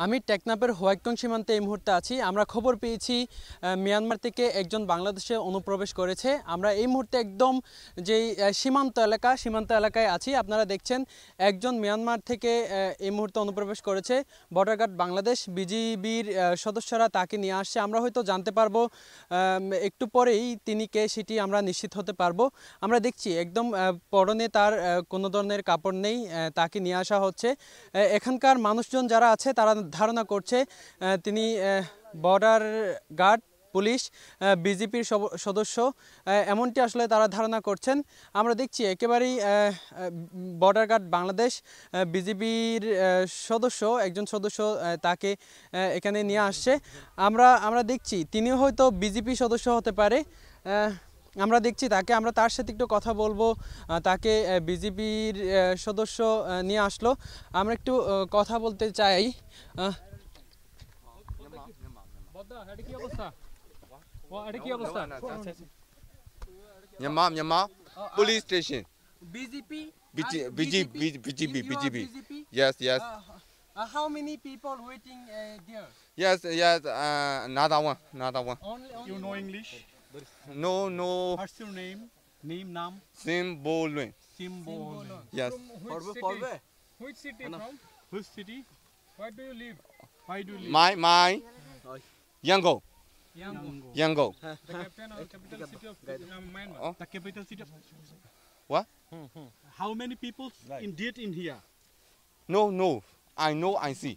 আমি টেকনাফের হোয়াইটং সীমান্তে এই মুহূর্তে আছি। আমরা খবর পেয়েছি মিয়ানমার থেকে একজন বাংলাদেশে অনুপ্রবেশ করেছে। আমরা এই মুহূর্তে একদম যেই সীমান্ত এলাকায় আছি। আপনারা দেখছেন একজন মিয়ানমার থেকে এই মুহূর্তে অনুপ্রবেশ করেছে। বর্ডার গার্ড বাংলাদেশ বিজিবির সদস্যরা তাকে নিয়ে আসছে। আমরা হয়তো জানতে পারবো একটু পরেই তিনি কে সেটি আমরা নিশ্চিত হতে পারবো। আমরা দেখছি একদম পরনে তার কোনো ধরনের কাপড় নেই, তাকে নিয়ে আসা হচ্ছে। এখানকার মানুষজন যারা আছে তারা ধারণা করছে তিনি বর্ডার গার্ড পুলিশ বিজেপির সদস্য, এমনটি আসলে তারা ধারণা করছেন। আমরা দেখছি একেবারেই বর্ডার গার্ড বাংলাদেশ বিজেপির একজন সদস্য তাকে এখানে নিয়ে আসছে। আমরা দেখছি তিনিও হয়তো বিজেপি সদস্য হতে পারে। আমরা দেখছি তাকে, আমরা তার সাথে একটু কথা বলবো। তাকে বিজেপির সদস্য নিয়ে আসলো, আমরা একটু কথা বলতে চাই। Myanmar police station. BGP? BGB. Yes. How many people waiting there? Yes. Another one. Only You know English? No. What's your name? Naam? Simbolin. Symbol. Yes. Which city from? Which city? Where do you live? Why do you live? My Yango. Yangon. The capital city of Myanmar. Oh. The capital city of... What? How many people in here? No. I know. I see.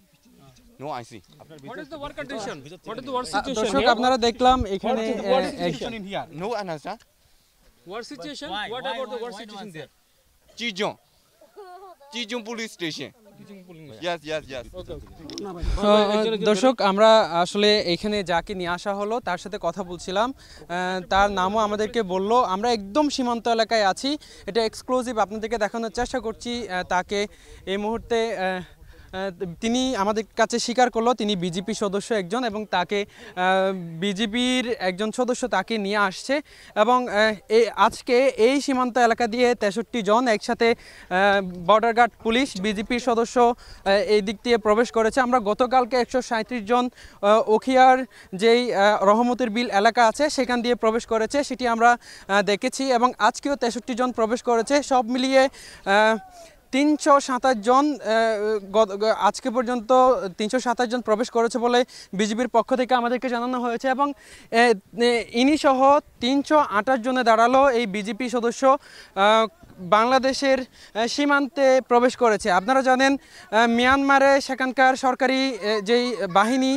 No, I see. What is the work condition? What is the work situation দর্শক here? আপনারা দেখলাম এখানে What is the situation In here. No, understand? War situation? What about the war situation there? Jijong police station. Yes. দর্শক আমরা আসলে এখানে যাকে নিয়ে আসা হলো তার সাথে কথা বলছিলাম, তার নামও আমাদেরকে বলল। আমরা একদম সীমান্ত এলাকায় আছি, এটা এক্সক্লুসিভ আপনাদেরকে দেখানোর চেষ্টা করছি। তাকে এই মুহূর্তে তিনি আমাদের কাছে স্বীকার করলো তিনি বিজেপি সদস্য একজন, এবং তাকে বিজেপির একজন সদস্য তাকে নিয়ে আসছে। এবং আজকে এই সীমান্ত এলাকা দিয়ে 63 জন একসাথে বর্ডার গার্ড পুলিশ বিজেপির সদস্য এই দিক দিয়ে প্রবেশ করেছে। আমরা গতকালকে 137 জন ওখিয়ার যেই রহমতের বিল এলাকা আছে সেখান দিয়ে প্রবেশ করেছে, সেটি আমরা দেখেছি। এবং আজকেও 63 জন প্রবেশ করেছে। সব মিলিয়ে 327 জন আজকে পর্যন্ত 327 জন প্রবেশ করেছে বলে বিজেপির পক্ষ থেকে আমাদেরকে জানানো হয়েছে। এবং ইনি সহ 328 জনে দাঁড়ালো এই বিজেপি সদস্য বাংলাদেশের সীমান্তে প্রবেশ করেছে। আপনারা জানেন মিয়ানমারে সেখানকার সরকারি যেই বাহিনী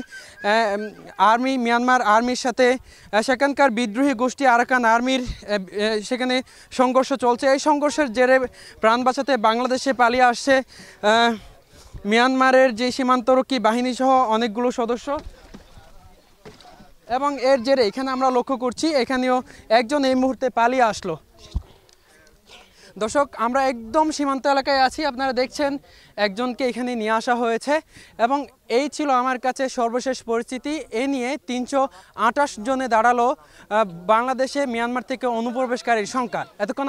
আর্মি, মিয়ানমার আর্মির সাথে সেখানকার বিদ্রোহী গোষ্ঠী আরাকান আর্মির সেখানে সংঘর্ষ চলছে। এই সংঘর্ষের জেরে প্রাণ বাঁচাতে বাংলাদেশে পালিয়ে আসছে মিয়ানমারের যে সীমান্তরক্ষী বাহিনী সহ অনেকগুলো সদস্য। এবং এর জেরে এখানে আমরা লক্ষ্য করছি এখানেও একজন এই মুহূর্তে পালিয়ে আসলো। দর্শক আমরা একদম সীমান্ত এলাকায় আছি, আপনারা দেখছেন একজনকে এখানে নিয়ে আসা হয়েছে। এবং এই ছিল আমার কাছে সর্বশেষ পরিস্থিতি। এ নিয়ে 328 জনে দাঁড়ালো বাংলাদেশে মিয়ানমার থেকে অনুপ্রবেশকারীর সংখ্যা। এতক্ষণ